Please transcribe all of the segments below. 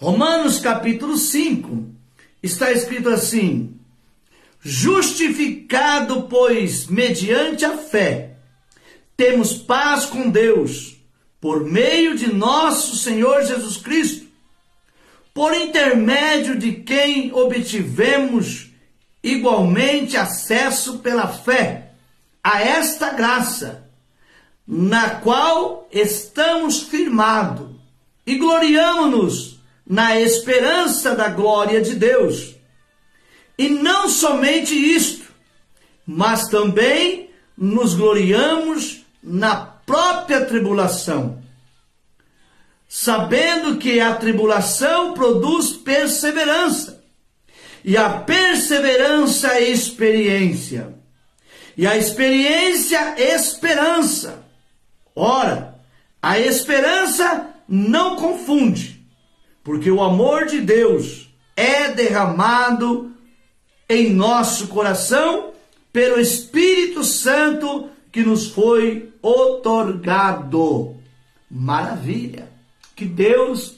Romanos capítulo 5, está escrito assim: justificado, pois, mediante a fé, temos paz com Deus, por meio de nosso Senhor Jesus Cristo, por intermédio de quem obtivemos igualmente acesso pela fé a esta graça, na qual estamos firmados, e gloriamo-nos na esperança da glória de Deus. E não somente isto, mas também nos gloriamos na própria tribulação, sabendo que a tribulação produz perseverança, e a perseverança experiência, e a experiência esperança. Ora, a esperança não confunde, porque o amor de Deus é derramado em nosso coração pelo Espírito Santo que nos foi outorgado. Maravilha! Que Deus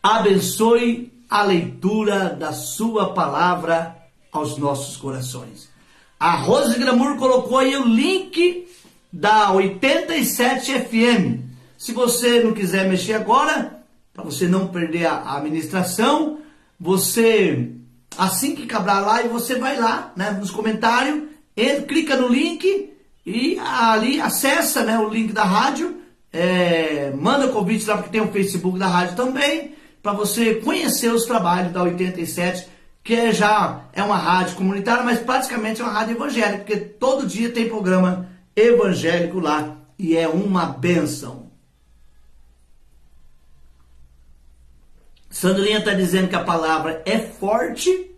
abençoe a leitura da sua palavra aos nossos corações. A Rose Glamour colocou aí o link da 87 FM. Se você não quiser mexer agora, para você não perder a ministração, você, assim que acabar a live, você vai lá, né, nos comentários, clica no link e ali acessa, né, o link da rádio, manda convite lá, porque tem o Facebook da rádio também, para você conhecer os trabalhos da 87, que já é uma rádio comunitária, mas praticamente é uma rádio evangélica, porque todo dia tem programa evangélico lá, e é uma bênção. Sandrinha está dizendo que a palavra é forte.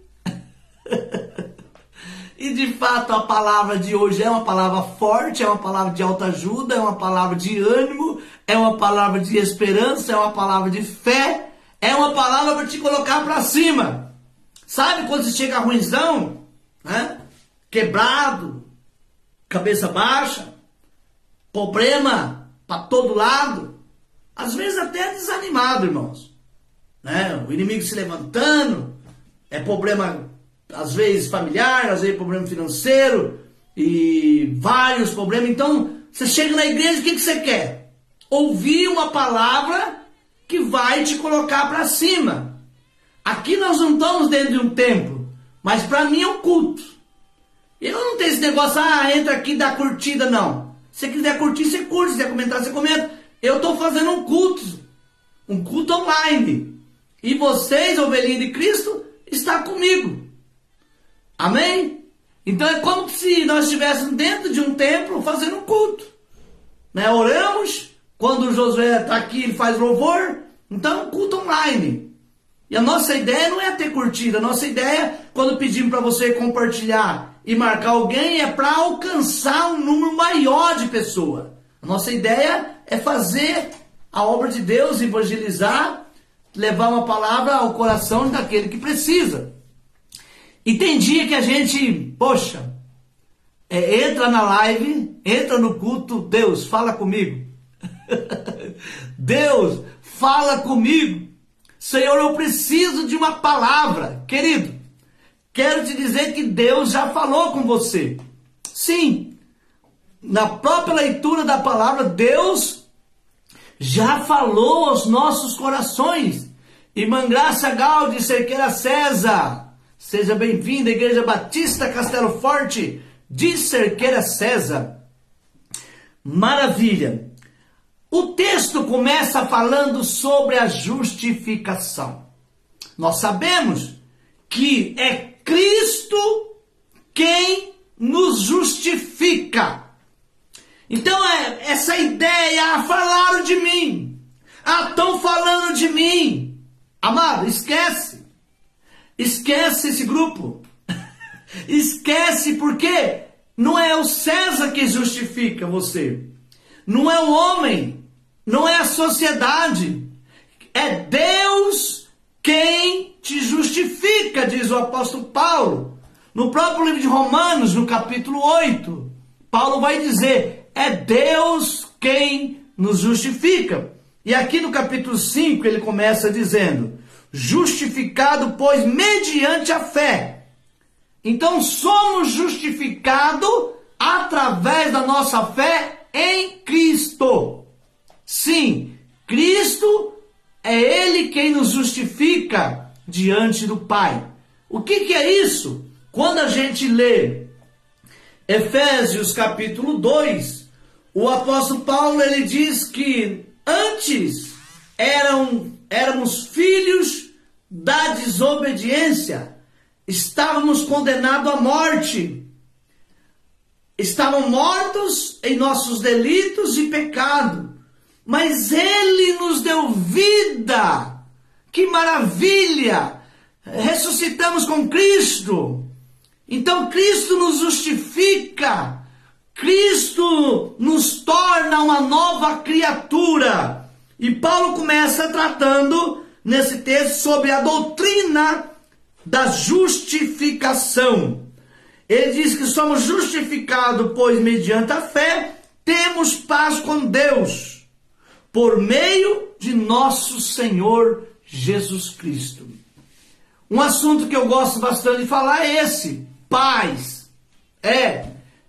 E de fato a palavra de hoje é uma palavra forte, é uma palavra de autoajuda, é uma palavra de ânimo, é uma palavra de esperança, é uma palavra de fé, é uma palavra para te colocar para cima. Sabe quando você chega ruinzão, né? Quebrado, cabeça baixa, problema para todo lado, às vezes até desanimado, irmãos, né? O inimigo se levantando, é problema às vezes familiar, às vezes problema financeiro e vários problemas. Então você chega na igreja, o que você quer? Ouvir uma palavra que vai te colocar para cima. Aqui nós não estamos dentro de um templo, mas para mim é um culto. Eu não tenho esse negócio, entra aqui e dá curtida, não. Se você quiser curtir, você curte, se quiser comentar, você comenta. Eu estou fazendo um culto online. E vocês, ovelhinha de Cristo, está comigo. Amém? Então é como se nós estivéssemos dentro de um templo fazendo um culto. Né? Oramos, quando o Josué está aqui, ele faz louvor. Então é um culto online. E a nossa ideia não é ter curtida. A nossa ideia, quando pedimos para você compartilhar e marcar alguém, é para alcançar um número maior de pessoas. A nossa ideia é fazer a obra de Deus, evangelizar, levar uma palavra ao coração daquele que precisa. E tem dia que a gente, entra na live, entra no culto, Deus, fala comigo. Deus, fala comigo. Senhor, eu preciso de uma palavra. Querido, quero te dizer que Deus já falou com você. Sim, na própria leitura da palavra, Deus já falou aos nossos corações. Irmã Graça Gaudi, Cerqueira César, seja bem-vinda, Igreja Batista Castelo Forte, de Cerqueira César. Maravilha. O texto começa falando sobre a justificação. Nós sabemos que é Cristo quem nos justifica. Então essa ideia, falaram de mim, estão falando de mim. Amado, esquece esse grupo. Esquece, porque não é o César que justifica você, não é o homem, não é a sociedade, é Deus quem te justifica, diz o apóstolo Paulo. No próprio livro de Romanos, no capítulo 8, Paulo vai dizer, é Deus quem nos justifica. E aqui no capítulo 5 ele começa dizendo: justificado, pois, mediante a fé. Então somos justificados através da nossa fé em Cristo. Sim, Cristo é Ele quem nos justifica diante do Pai. O que é isso? Quando a gente lê Efésios capítulo 2, o apóstolo Paulo ele diz que antes éramos filhos da desobediência, estávamos condenados à morte, estavam mortos em nossos delitos e pecado, mas Ele nos deu vida. Que maravilha! Ressuscitamos com Cristo. Então Cristo nos justifica, Cristo nos torna uma nova criatura. E Paulo começa tratando nesse texto sobre a doutrina da justificação. Ele diz que somos justificados, pois mediante a fé temos paz com Deus, por meio de nosso Senhor Jesus Cristo. Um assunto que eu gosto bastante de falar é esse: paz.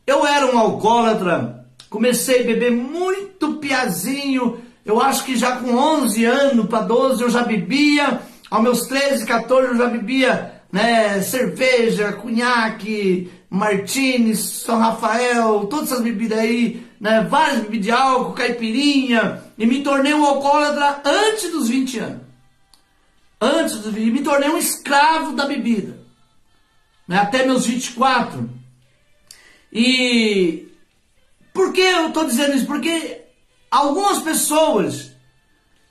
Eu era um alcoólatra, comecei a beber muito piazinho, eu acho que já com 11 anos para 12 eu já bebia, aos meus 13, 14 eu já bebia, cerveja, cunhaque, martini, São Rafael, todas essas bebidas aí, várias bebidas de álcool, caipirinha, e me tornei um alcoólatra antes dos 20 anos. Me tornei um escravo da bebida, até meus 24. E por que eu estou dizendo isso? Porque algumas pessoas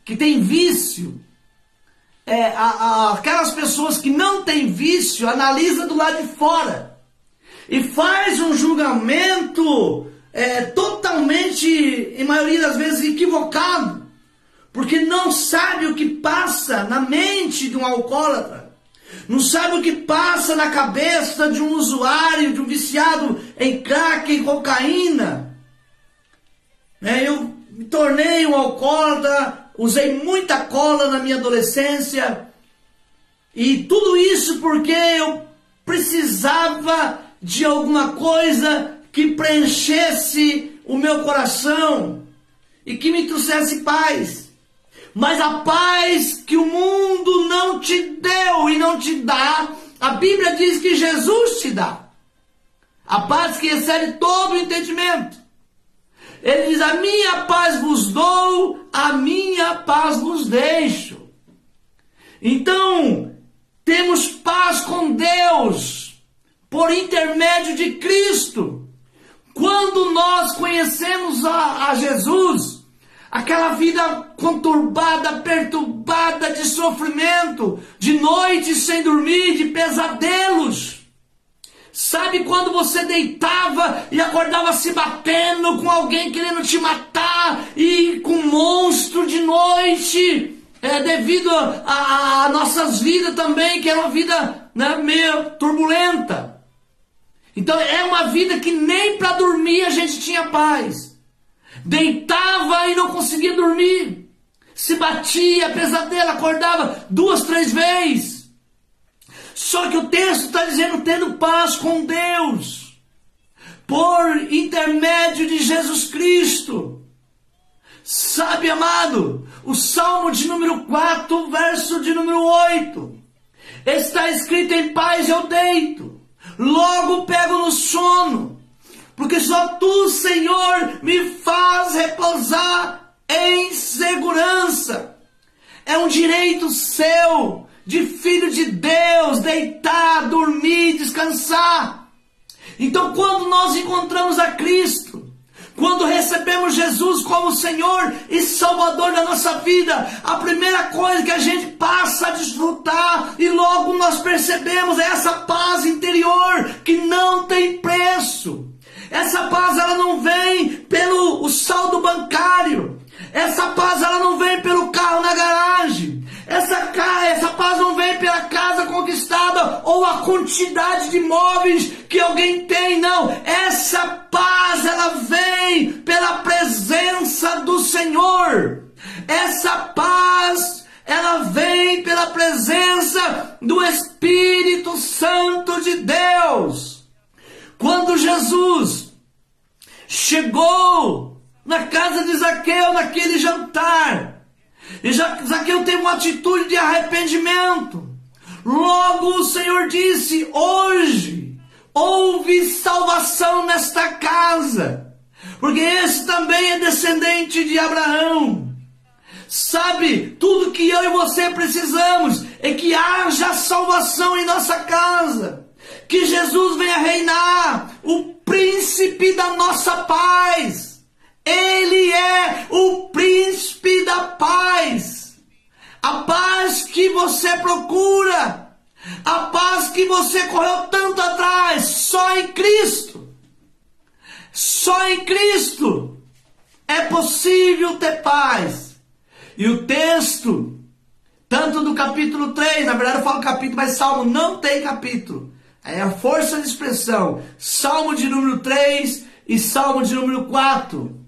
que têm vício, aquelas pessoas que não têm vício, analisa do lado de fora e faz um julgamento totalmente, em maioria das vezes, equivocado, porque não sabe o que passa na mente de um alcoólatra, não sabe o que passa na cabeça de um usuário, de um viciado em crack, em cocaína. Eu me tornei um alcoólatra, usei muita cola na minha adolescência, e tudo isso porque eu precisava de alguma coisa que preenchesse o meu coração e que me trouxesse paz. Mas a paz que o mundo não te deu e não te dá, a Bíblia diz que Jesus te dá. A paz que excede todo o entendimento. Ele diz: a minha paz vos dou, a minha paz vos deixo. Então, temos paz com Deus por intermédio de Cristo. Quando nós conhecemos a Jesus, aquela vida conturbada, perturbada de sofrimento, de noite sem dormir, de pesadelos. Sabe quando você deitava e acordava se batendo com alguém querendo te matar e com um monstro de noite? Devido a nossas vidas também, que era uma vida meio turbulenta. Então é uma vida que nem para dormir a gente tinha paz. Deitava e não conseguia dormir, se batia, pesadelo, acordava 2, 3 vezes. Só que o texto está dizendo: tendo paz com Deus, por intermédio de Jesus Cristo. Sabe, amado, o Salmo de número 4, verso de número 8, está escrito: em paz eu deito, logo pego no sono, porque só Tu, Senhor, me faz repousar em segurança. É um direito seu, de filho de Deus, deitar, dormir, descansar. Então, quando nós encontramos a Cristo, quando recebemos Jesus como Senhor e Salvador da nossa vida, a primeira coisa que a gente passa a desfrutar e logo nós percebemos é essa paz interior que não tem preço. Essa paz ela não vem pelo saldo bancário. Essa paz ela não vem pelo carro na garagem. Essa paz não vem pela casa conquistada ou a quantidade de imóveis que alguém tem, não. Essa paz ela vem pela presença do Senhor. Essa paz, ela vem pela presença do Espírito Santo de Deus. Quando Jesus chegou na casa de Zaqueu, naquele jantar, e Zaqueu teve uma atitude de arrependimento. Logo o Senhor disse: hoje houve salvação nesta casa, porque esse também é descendente de Abraão. Sabe, tudo que eu e você precisamos é que haja salvação em nossa casa, que Jesus venha reinar, o príncipe da nossa paz. Ele é o príncipe da paz. A paz que você procura, a paz que você correu tanto atrás, só em Cristo. Só em Cristo é possível ter paz. E o texto, tanto do capítulo 3, na verdade eu falo capítulo, mas Salmo não tem capítulo. É a força de expressão. Salmo de número 3 e Salmo de número 4.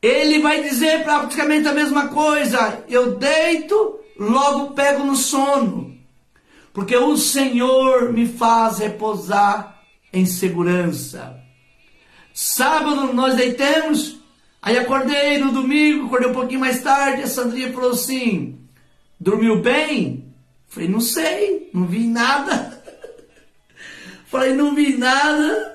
Ele vai dizer praticamente a mesma coisa. Eu deito, logo pego no sono, porque o Senhor me faz repousar em segurança. Sábado nós deitamos, aí acordei no domingo, acordei um pouquinho mais tarde, a Sandrinha falou assim: dormiu bem? Falei: não sei, não vi nada. Falei: não vi nada.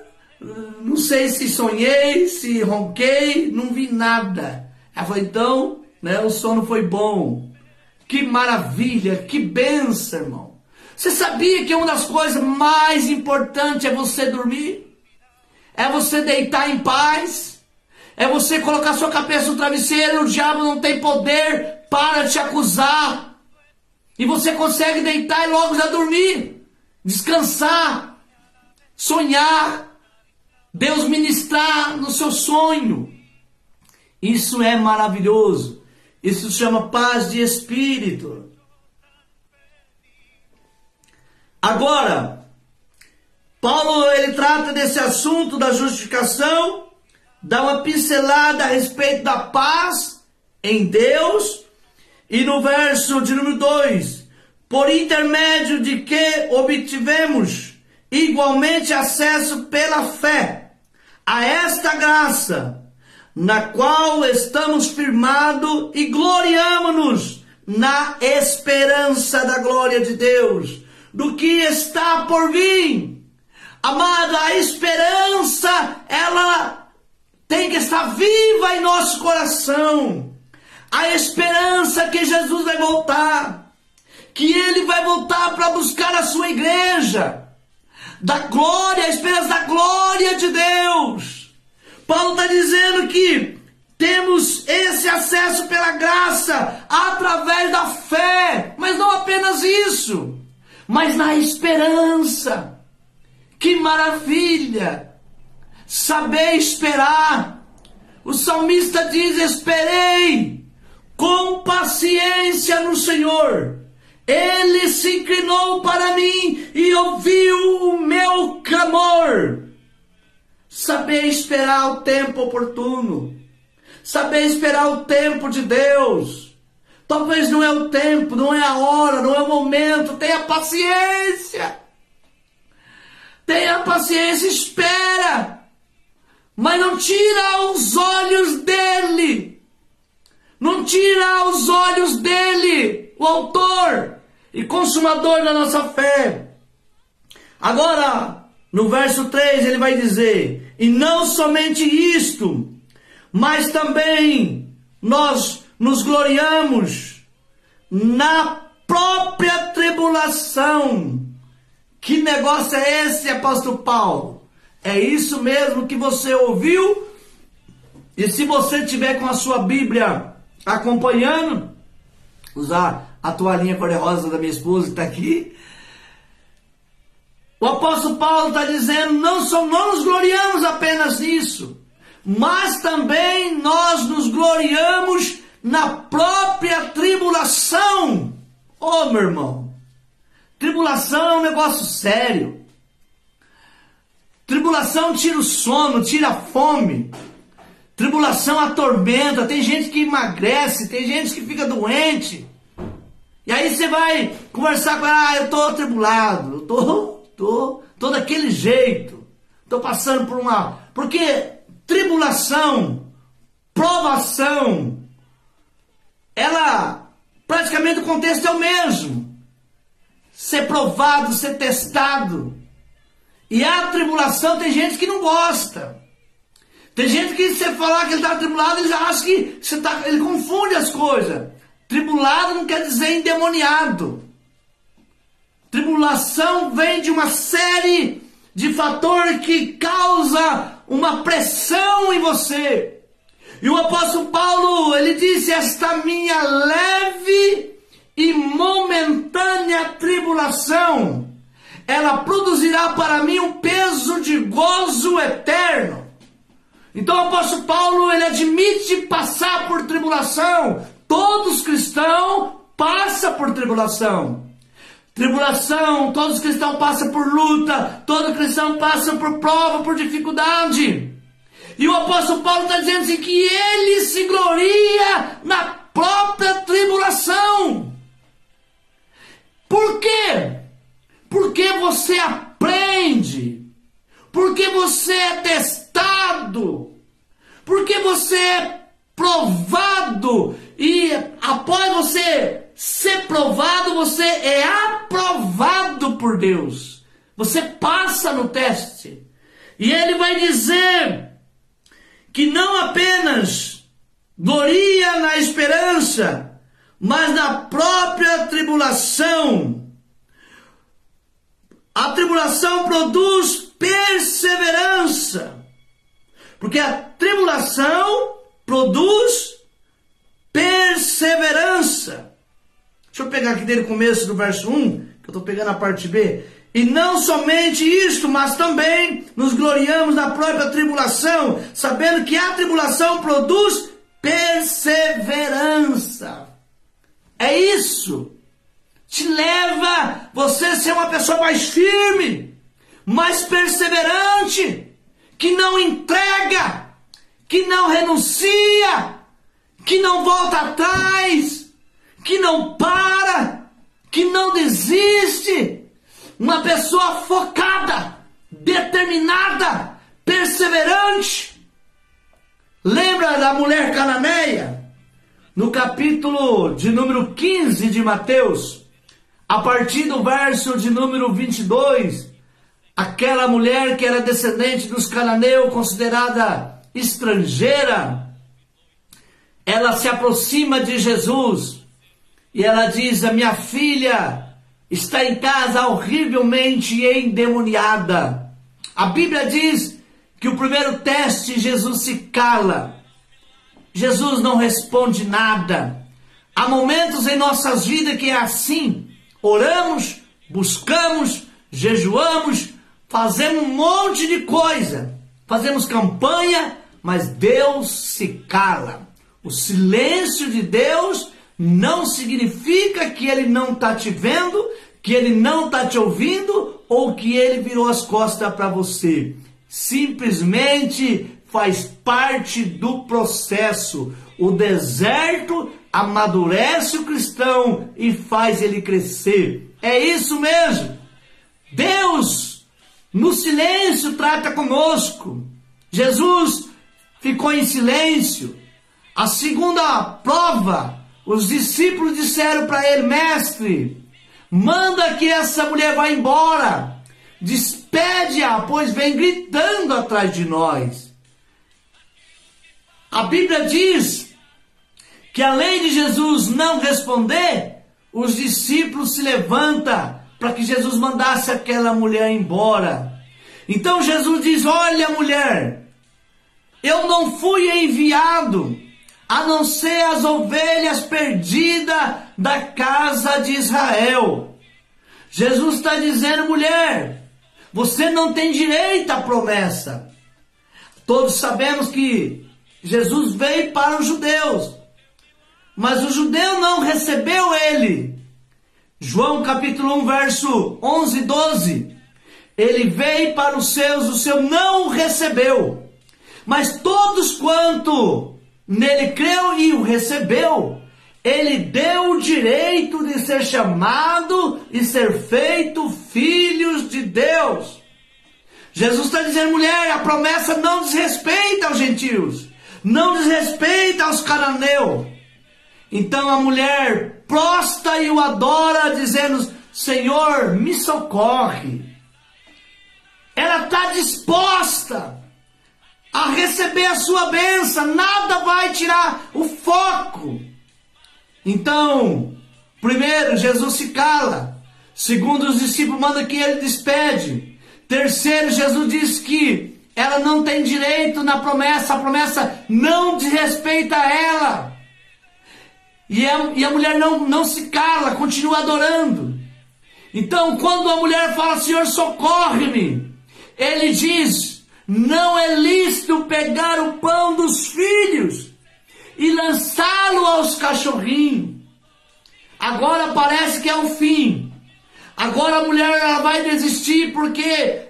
Não sei se sonhei, se ronquei, não vi nada. Ela falou: então, o sono foi bom. Que maravilha, que bênção, irmão. Você sabia que uma das coisas mais importantes é você dormir? É você deitar em paz? É você colocar sua cabeça no travesseiro, o diabo não tem poder para te acusar. E você consegue deitar e logo já dormir, descansar, sonhar, Deus ministrar no seu sonho. Isso é maravilhoso. Isso se chama paz de espírito. Agora, Paulo ele trata desse assunto da justificação, dá uma pincelada a respeito da paz em Deus, e no verso de número 2, por intermédio de que obtivemos igualmente acesso pela fé a esta graça, na qual estamos firmados e gloriamo-nos na esperança da glória de Deus, do que está por vir. Amada, a esperança, ela tem que estar viva em nosso coração. A esperança que Jesus vai voltar, que Ele vai voltar para buscar a sua igreja, da glória, a esperança da glória de Deus. Paulo está dizendo que temos esse acesso pela graça, através da fé, mas não apenas isso, mas na esperança. Que maravilha! Saber esperar. O salmista diz: esperei com paciência no Senhor. Ele se inclinou para mim e ouviu o meu clamor. Saber esperar o tempo oportuno. Saber esperar o tempo de Deus. Talvez não é o tempo, não é a hora, não é o momento. Tenha paciência. Tenha paciência, espera. Mas não tira os olhos dele. Não tira os olhos dele, o autor e consumador da nossa fé. Agora, no verso 3, ele vai dizer: e não somente isto, mas também nós nos gloriamos na própria tribulação. Que negócio é esse, apóstolo Paulo? É isso mesmo que você ouviu? E se você tiver com a sua Bíblia acompanhando, usar a toalhinha cor-de-rosa da minha esposa que está aqui, o apóstolo Paulo está dizendo: não nos gloriamos apenas nisso, mas também nós nos gloriamos na própria tribulação. Oh, meu irmão, tribulação é um negócio sério. Tribulação tira o sono, tira a fome. Tribulação atormenta, tem gente que emagrece, tem gente que fica doente. E aí você vai conversar com ela, eu tô atribulado, eu tô daquele jeito. Tô passando por uma... Porque tribulação, provação, ela, praticamente o contexto é o mesmo. Ser provado, ser testado. E a tribulação tem gente que não gosta. Tem gente que você falar que ele está atribulado, ele já acha que ele confunde as coisas. Tribulado não quer dizer endemoniado. Tribulação vem de uma série de fatores que causa uma pressão em você. E o apóstolo Paulo, ele disse, esta minha leve e momentânea tribulação, ela produzirá para mim um peso de gozo eterno. Então o apóstolo Paulo, ele admite passar por tribulação. Todos cristãos passam por tribulação. Tribulação, todos os cristãos passam por luta, todo cristão passa por prova, por dificuldade. E o apóstolo Paulo está dizendo assim, que ele se gloria na própria tribulação. Por quê? Porque você aprende, porque você é testado, porque você é provado, e após você ser provado, você é aprovado por Deus. Você passa no teste. E ele vai dizer que não apenas gloria na esperança, mas na própria tribulação. A tribulação produz perseverança, porque a tribulação produz perseverança. Deixa eu pegar aqui dele o começo do verso 1, que eu estou pegando a parte B. E não somente isto, mas também nos gloriamos na própria tribulação, sabendo que a tribulação produz perseverança. É isso. Te leva você a ser uma pessoa mais firme, mais perseverante, que não entrega, que não renuncia, que não volta atrás, que não para, que não desiste. Uma pessoa focada, determinada, perseverante. Lembra da mulher cananeia? No capítulo de número 15 de Mateus, a partir do verso de número 22, aquela mulher que era descendente dos cananeus, considerada estrangeira, ela se aproxima de Jesus e ela diz, a minha filha está em casa horrivelmente endemoniada. A Bíblia diz que o primeiro teste, Jesus se cala. Jesus não responde nada. Há momentos em nossas vidas que é assim. Oramos, buscamos, jejuamos, fazemos um monte de coisa. Fazemos campanha, mas Deus se cala. O silêncio de Deus não significa que Ele não está te vendo, que Ele não está te ouvindo, ou que Ele virou as costas para você. Simplesmente faz parte do processo. O deserto amadurece o cristão e faz ele crescer. É isso mesmo. Deus, no silêncio, trata conosco. Jesus ficou em silêncio. A segunda prova, os discípulos disseram para ele, mestre, manda que essa mulher vá embora. Despede-a, pois vem gritando atrás de nós. A Bíblia diz que além de Jesus não responder, os discípulos se levantam para que Jesus mandasse aquela mulher embora. Então Jesus diz, olha mulher, eu não fui enviado a não ser as ovelhas perdidas da casa de Israel. Jesus está dizendo, mulher, você não tem direito à promessa. Todos sabemos que Jesus veio para os judeus, mas o judeu não recebeu ele. João capítulo 1, verso 11 e 12. Ele veio para os seus, o seu não o recebeu. Mas todos quanto nele creu e o recebeu, ele deu o direito de ser chamado e ser feito filhos de Deus. Jesus está dizendo, mulher, a promessa não diz respeito aos gentios, não diz respeito aos cananeus. Então a mulher prostra e o adora, dizendo, Senhor, me socorre. Ela está disposta a receber a sua bênção, nada vai tirar o foco. Então, primeiro, Jesus se cala. Segundo, os discípulos mandam que ele despede. Terceiro, Jesus diz que ela não tem direito na promessa, a promessa não diz respeito a ela. E a mulher não se cala, continua adorando. Então, quando a mulher fala, Senhor, socorre-me, ele diz, não é lícito pegar o pão dos filhos e lançá-lo aos cachorrinhos. Agora parece que é o fim. Agora a mulher ela vai desistir porque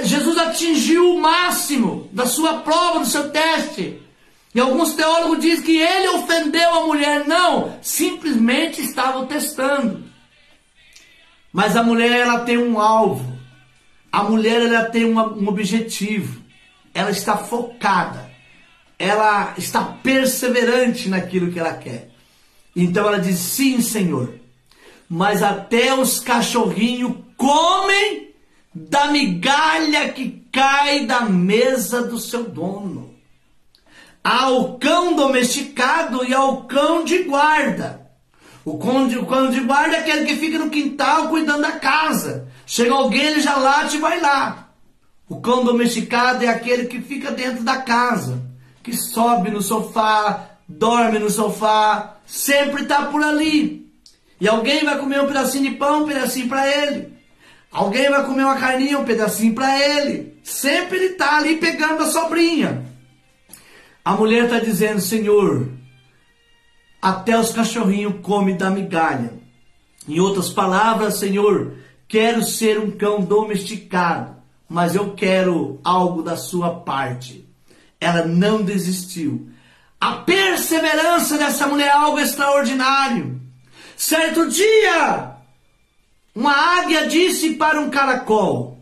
Jesus atingiu o máximo da sua prova, do seu teste. E alguns teólogos dizem que ele ofendeu a mulher. Não, simplesmente estavam testando. Mas a mulher ela tem um alvo. A mulher ela tem um objetivo. Ela está focada. Ela está perseverante naquilo que ela quer. Então ela diz, sim, Senhor. Mas até os cachorrinhos comem da migalha que cai da mesa do seu dono. Há o cão domesticado e há o cão de guarda. O cão de guarda é aquele que fica no quintal cuidando da casa. Chega alguém, ele já late e vai lá. O cão domesticado é aquele que fica dentro da casa, que sobe no sofá, dorme no sofá, sempre está por ali. E alguém vai comer um pedacinho de pão, um pedacinho para ele. Alguém vai comer uma carninha, um pedacinho para ele. Sempre ele está ali pegando a sobrinha. A mulher está dizendo, Senhor, até os cachorrinhos comem da migalha. Em outras palavras, Senhor, quero ser um cão domesticado, mas eu quero algo da sua parte. Ela não desistiu. A perseverança dessa mulher é algo extraordinário. Certo dia, uma águia disse para um caracol,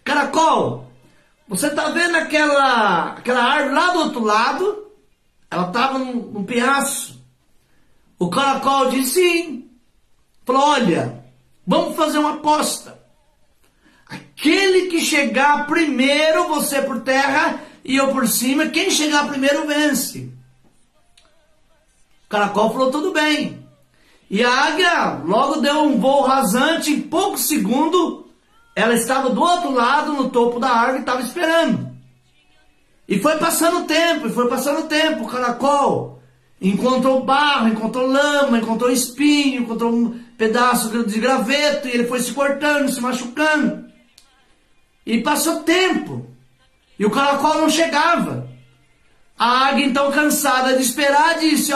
Caracol, você está vendo aquela árvore lá do outro lado? Ela estava num penhasco. O caracol disse sim. Falou, olha, vamos fazer uma aposta. Aquele que chegar primeiro, você por terra e eu por cima, quem chegar primeiro vence. O caracol falou, tudo bem. E a águia logo deu um voo rasante, em poucos segundos, ela estava do outro lado, no topo da árvore, e estava esperando. E foi passando o tempo, o caracol encontrou barro, encontrou lama, encontrou espinho, encontrou um pedaço de graveto, e ele foi se cortando, se machucando. E passou tempo, e o caracol não chegava. A águia, então, cansada de esperar, disse,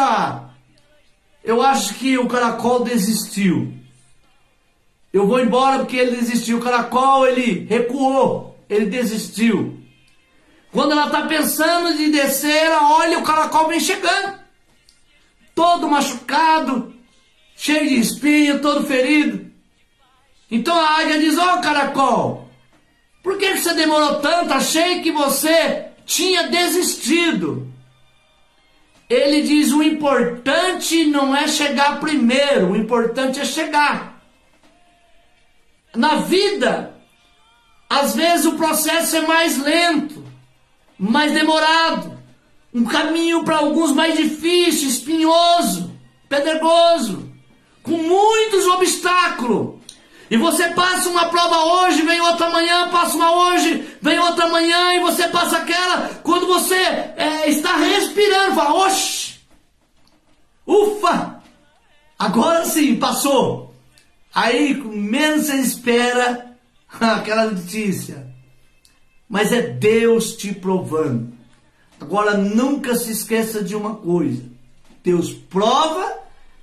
eu acho que o caracol desistiu. Eu vou embora porque ele desistiu. O caracol, ele recuou, ele desistiu. Quando ela está pensando de descer, ela olha, o caracol vem chegando. Todo machucado, cheio de espinho, todo ferido. Então a águia diz, caracol, por que você demorou tanto? Achei que você tinha desistido. Ele diz, o importante não é chegar primeiro, o importante é chegar. Na vida, às vezes o processo é mais lento, mais demorado. Um caminho para alguns mais difícil, espinhoso, pedregoso, com muitos obstáculos. E você passa uma prova hoje, vem outra amanhã, passa uma hoje, vem outra amanhã, e você passa aquela. Quando você está respirando, fala, oxe, ufa, agora sim, passou. Aí, menos você espera aquela notícia. Mas é Deus te provando. Agora, nunca se esqueça de uma coisa. Deus prova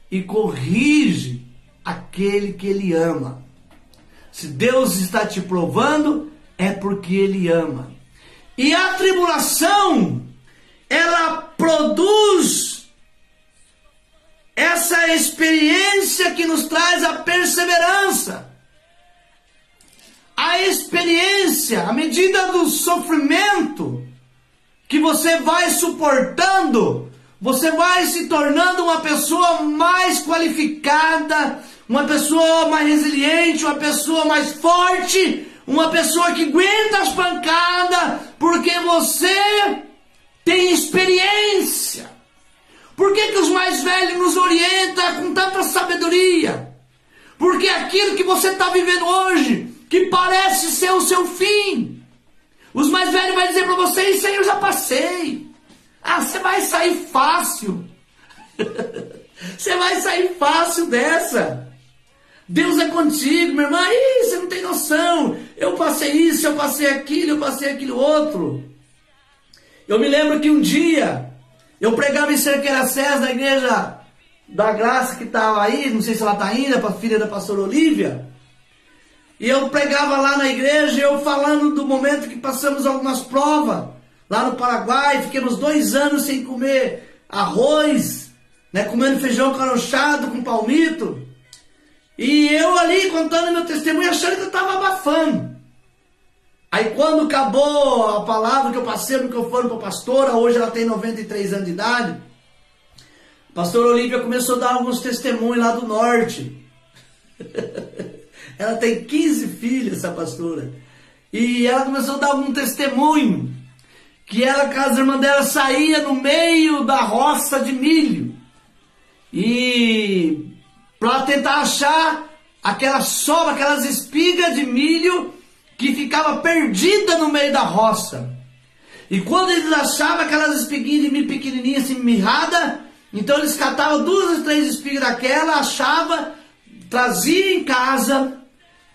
e corrige aquele que Ele ama. Se Deus está te provando, é porque Ele ama. E a tribulação, ela produz essa experiência que nos traz a perseverança. A experiência, à medida do sofrimento que você vai suportando, você vai se tornando uma pessoa mais qualificada, uma pessoa mais resiliente, uma pessoa mais forte, uma pessoa que aguenta as pancadas, porque você tem experiência. Por que os mais velhos nos orientam com tanta sabedoria? Porque aquilo que você está vivendo hoje, que parece ser o seu fim, os mais velhos vão dizer para você: isso aí eu já passei. Ah, você vai sair fácil. Você vai sair fácil dessa. Deus é contigo, meu irmão. Ih, você não tem noção. Eu passei isso, eu passei aquilo outro. Eu me lembro que um dia eu pregava em Cerqueira César, na igreja da Graça que estava aí, não sei se ela está ainda, para a filha da pastora Olívia. E eu pregava lá na igreja, eu falando do momento que passamos algumas provas lá no Paraguai, ficamos 2 anos sem comer arroz, né, comendo feijão carochado com palmito. E eu ali contando meu testemunho, achando que eu estava abafando. Aí quando acabou a palavra que eu passei no microfone para a pastora, hoje ela tem 93 anos de idade, a pastora Olívia começou a dar alguns testemunhos lá do norte. Ela tem 15 filhos, essa pastora. E ela começou a dar algum testemunho, que ela, com as irmãs dela, saía no meio da roça de milho. E para tentar achar aquela sobra, aquelas espigas de milho que ficava perdida no meio da roça. E quando eles achavam aquelas espiguinhas de milho pequenininhas, assim, mirrada, então eles catavam 2 ou 3 espigas daquela, achava, trazia em casa,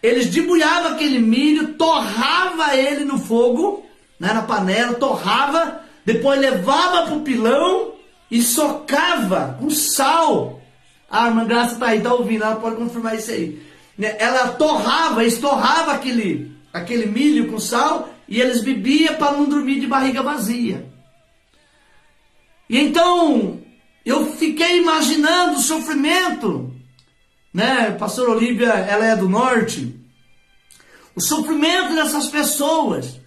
eles debulhavam aquele milho, torrava ele no fogo, né, na panela, torrava, depois levava para o pilão e socava com sal. A irmã Graça está aí, está ouvindo, ela pode confirmar isso aí. Ela torrava, estorrava aquele milho com sal e eles bebiam para não dormir de barriga vazia. E então eu fiquei imaginando o sofrimento, né? Pastor Olívia, ela é do norte, o sofrimento dessas pessoas.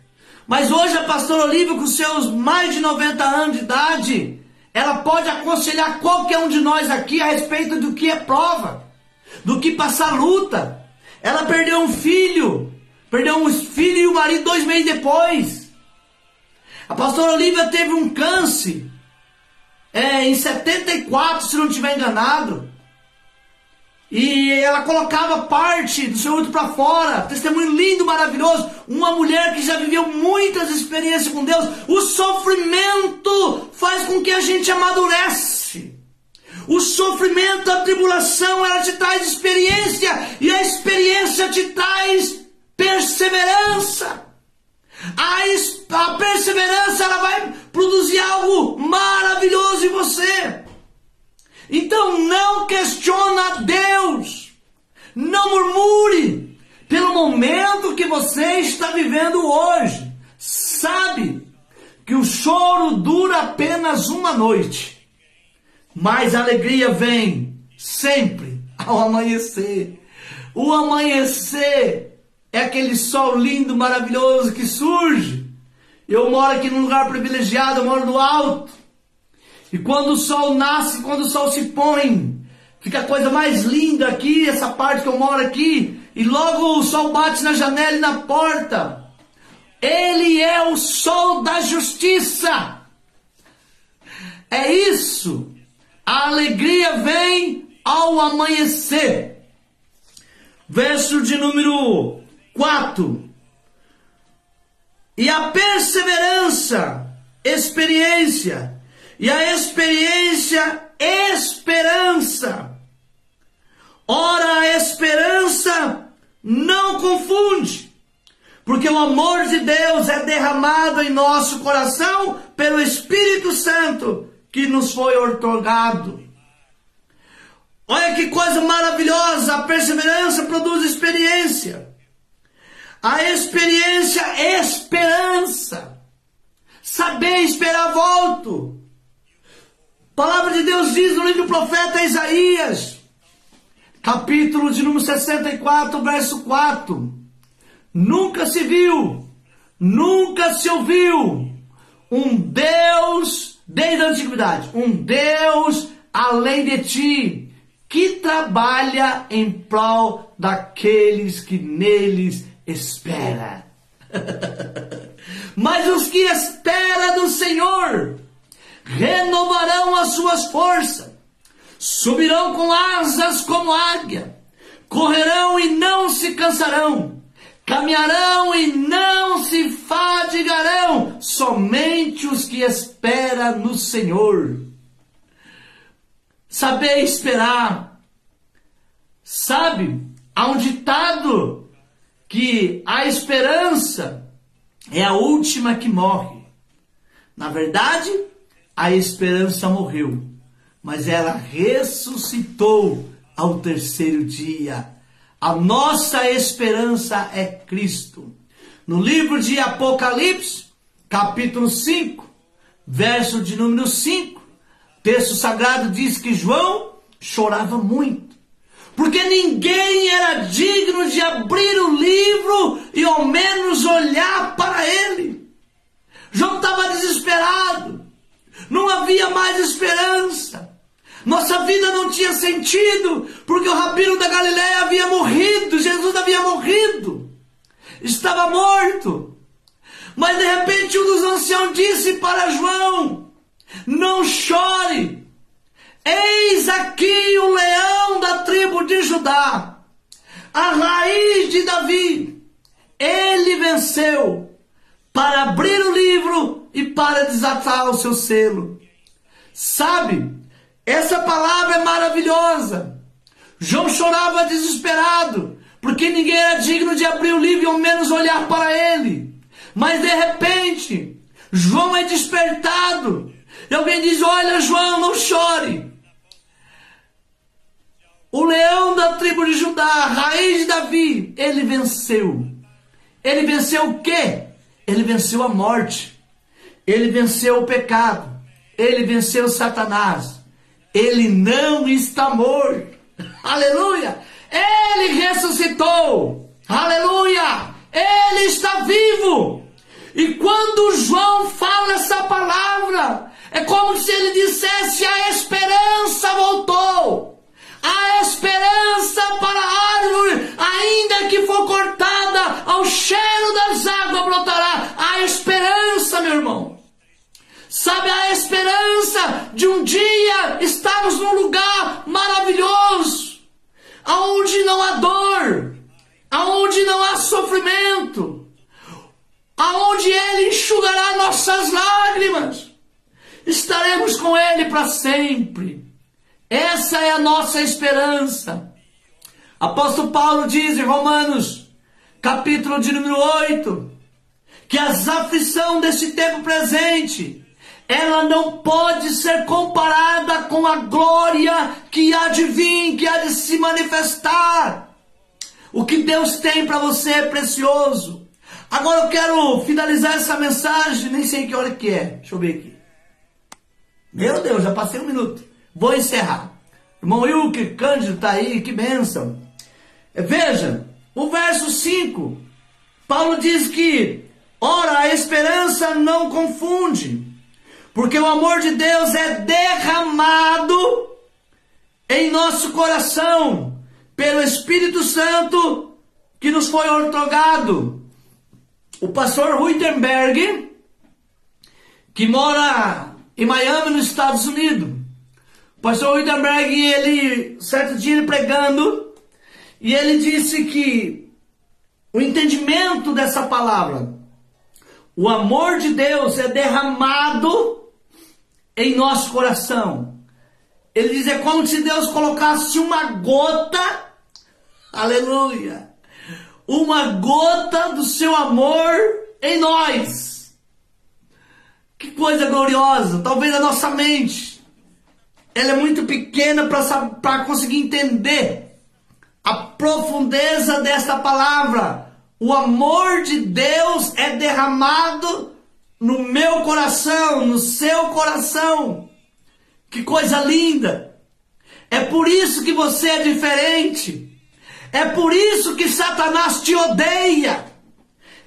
Mas hoje a pastora Olívia, com seus mais de 90 anos de idade, ela pode aconselhar qualquer um de nós aqui a respeito do que é prova, do que passar luta. Ela perdeu um filho e o marido 2 meses depois. A pastora Olívia teve um câncer em 74, se não estiver enganado. E ela colocava parte do seu útero para fora. Testemunho lindo, maravilhoso. Uma mulher que já viveu muitas experiências com Deus. O sofrimento faz com que a gente amadurece. O sofrimento, a tribulação, ela te traz experiência. E a experiência te traz perseverança. A perseverança, ela vai produzir algo maravilhoso em você. Então não questiona Deus, não murmure pelo momento que você está vivendo hoje. Sabe que o choro dura apenas uma noite, mas a alegria vem sempre ao amanhecer. O amanhecer é aquele sol lindo, maravilhoso que surge. Eu moro aqui num lugar privilegiado, eu moro no alto. E quando o sol nasce, quando o sol se põe, fica a coisa mais linda aqui, essa parte que eu moro aqui. E logo o sol bate na janela e na porta. Ele é o sol da justiça. É isso. A alegria vem ao amanhecer. Verso de número 4. E a perseverança, experiência. E a experiência, esperança. Ora, a esperança não confunde, porque o amor de Deus é derramado em nosso coração pelo Espírito Santo que nos foi outorgado. Olha que coisa maravilhosa, a perseverança produz experiência. A experiência, esperança. Saber esperar, volto. A palavra de Deus diz no livro do profeta Isaías, capítulo de número 64, verso 4. Nunca se viu, nunca se ouviu um Deus, desde a antiguidade, um Deus além de ti, que trabalha em prol daqueles que neles espera. Mas os que esperam do Senhor renovarão as suas forças, subirão com asas como águia, correrão e não se cansarão, caminharão e não se fadigarão. Somente os que esperam no Senhor. Saber esperar. Sabe, há um ditado que a esperança é a última que morre. Na verdade, a esperança morreu, mas ela ressuscitou ao terceiro dia. A nossa esperança é Cristo. No livro de Apocalipse, capítulo 5, verso de número 5, texto sagrado diz que João chorava muito, porque ninguém era digno de abrir o livro e ao menos olhar para ele. João estava desesperado, não havia mais esperança. Nossa vida não tinha sentido, porque o rabino da Galileia havia morrido, Jesus havia morrido, estava morto. Mas de repente um dos anciãos disse para João: não chore, eis aqui o leão da tribo de Judá, a raiz de Davi. Ele venceu para abrir o livro e para desatar o seu selo. Sabe, essa palavra é maravilhosa. João chorava desesperado, porque ninguém era digno de abrir o livro e ao menos olhar para ele. Mas de repente, João é despertado. E alguém diz: olha, João, não chore. O leão da tribo de Judá, a raiz de Davi, ele venceu. Ele venceu o quê? Ele venceu a morte. Ele venceu o pecado. Ele venceu Satanás. Ele não está morto. Aleluia! Ele ressuscitou. Aleluia! Ele está vivo. E quando João fala essa palavra, é como se ele dissesse: a esperança voltou. A esperança para a árvore, ainda que for cortada, ao cheiro das águas brotará. A esperança, meu irmão. Sabe, a esperança de um dia estarmos num lugar maravilhoso, aonde não há dor, aonde não há sofrimento, aonde Ele enxugará nossas lágrimas. Estaremos com Ele para sempre. Essa é a nossa esperança. Apóstolo Paulo diz em Romanos, capítulo de número 8, que as aflições desse tempo presente, ela não pode ser comparada com a glória que há de vir, que há de se manifestar. O que Deus tem para você é precioso. Agora eu quero finalizar essa mensagem, nem sei que hora que é. Deixa eu ver aqui. Meu Deus, já passei um minuto. Vou encerrar. Irmão Wilker Cândido está aí, que bênção. Veja, o verso 5. Paulo diz que, ora, a esperança não confunde, porque o amor de Deus é derramado em nosso coração pelo Espírito Santo que nos foi outorgado. O pastor Wittenberg, que mora em Miami, nos Estados Unidos. O pastor Wittenberg, ele, certo dia, ele pregando, e ele disse que o entendimento dessa palavra, o amor de Deus é derramado em nosso coração. Ele diz, é como se Deus colocasse uma gota, aleluia, uma gota do seu amor em nós. Que coisa gloriosa. Talvez a nossa mente, ela é muito pequena para conseguir entender a profundeza desta palavra. O amor de Deus é derramado no meu coração, no seu coração. Que coisa linda! É por isso que você é diferente. É por isso que Satanás te odeia.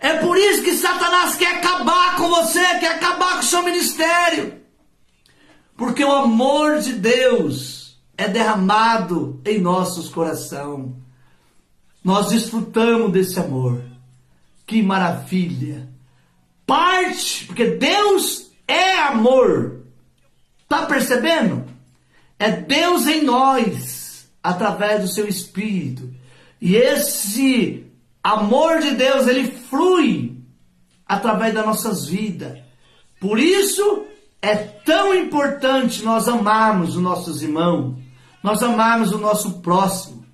É por isso que Satanás quer acabar com você, quer acabar com o seu ministério. Porque o amor de Deus é derramado em nossos corações. Nós desfrutamos desse amor. Que maravilha! Parte, porque Deus é amor. Tá percebendo? É Deus em nós, através do seu Espírito. E esse amor de Deus, ele flui através das nossas vidas. Por isso é tão importante nós amarmos os nossos irmãos, nós amarmos o nosso próximo,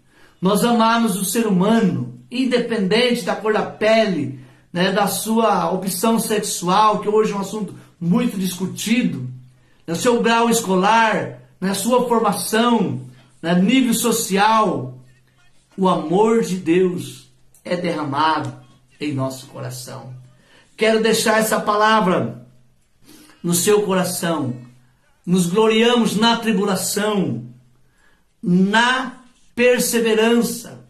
nós amarmos o ser humano, independente da cor da pele, né, da sua opção sexual, que hoje é um assunto muito discutido, no seu grau escolar, na sua formação, no nível social. O amor de Deus é derramado em nosso coração. Quero deixar essa palavra no seu coração. Nos gloriamos na tribulação, na perseverança,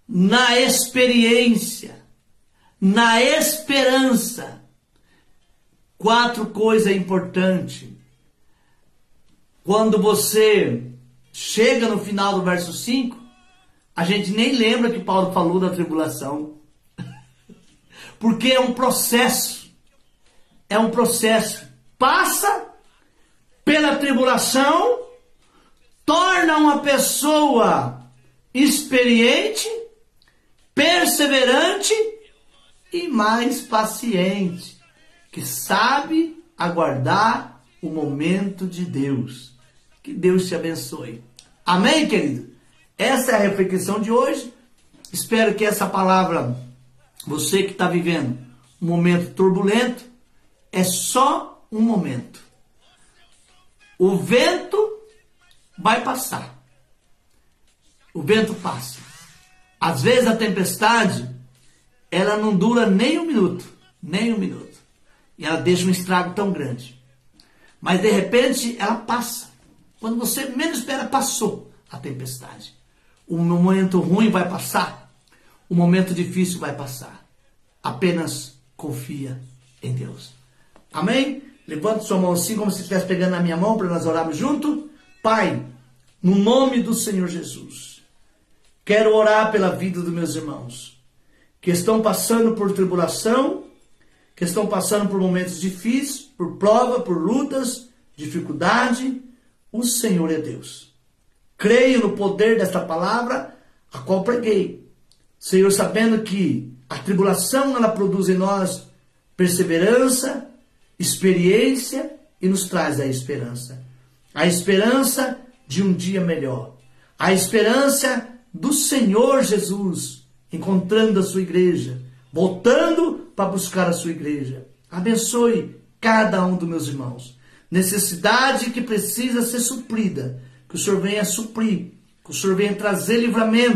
na experiência, na esperança. 4 coisas importantes. Quando você chega no final do verso 5, a gente nem lembra que Paulo falou da tribulação. Porque é um processo. É um processo. Passa pela tribulação, torna uma pessoa experiente, perseverante e mais paciente, que sabe aguardar o momento de Deus. Que Deus te abençoe. Amém, querido? Essa é a reflexão de hoje. Espero que essa palavra, você que está vivendo um momento turbulento, é só um momento. O vento vai passar. O vento passa. Às vezes a tempestade, ela não dura nem um minuto. Nem um minuto. E ela deixa um estrago tão grande. Mas de repente ela passa. Quando você menos espera, passou a tempestade. O momento ruim vai passar. O momento difícil vai passar. Apenas confia em Deus. Amém? Levante sua mão assim, como se estivesse pegando na minha mão, para nós orarmos junto. Pai, no nome do Senhor Jesus, quero orar pela vida dos meus irmãos, que estão passando por tribulação, que estão passando por momentos difíceis, por prova, por lutas, dificuldade. O Senhor é Deus. Creio no poder desta palavra, a qual preguei. Senhor, sabendo que a tribulação, ela produz em nós perseverança, experiência e nos traz a esperança. A esperança de um dia melhor. A esperança do Senhor Jesus encontrando a sua igreja, voltando para buscar a sua igreja. Abençoe cada um dos meus irmãos. Necessidade que precisa ser suprida, que o Senhor venha suprir, que o Senhor venha trazer livramento.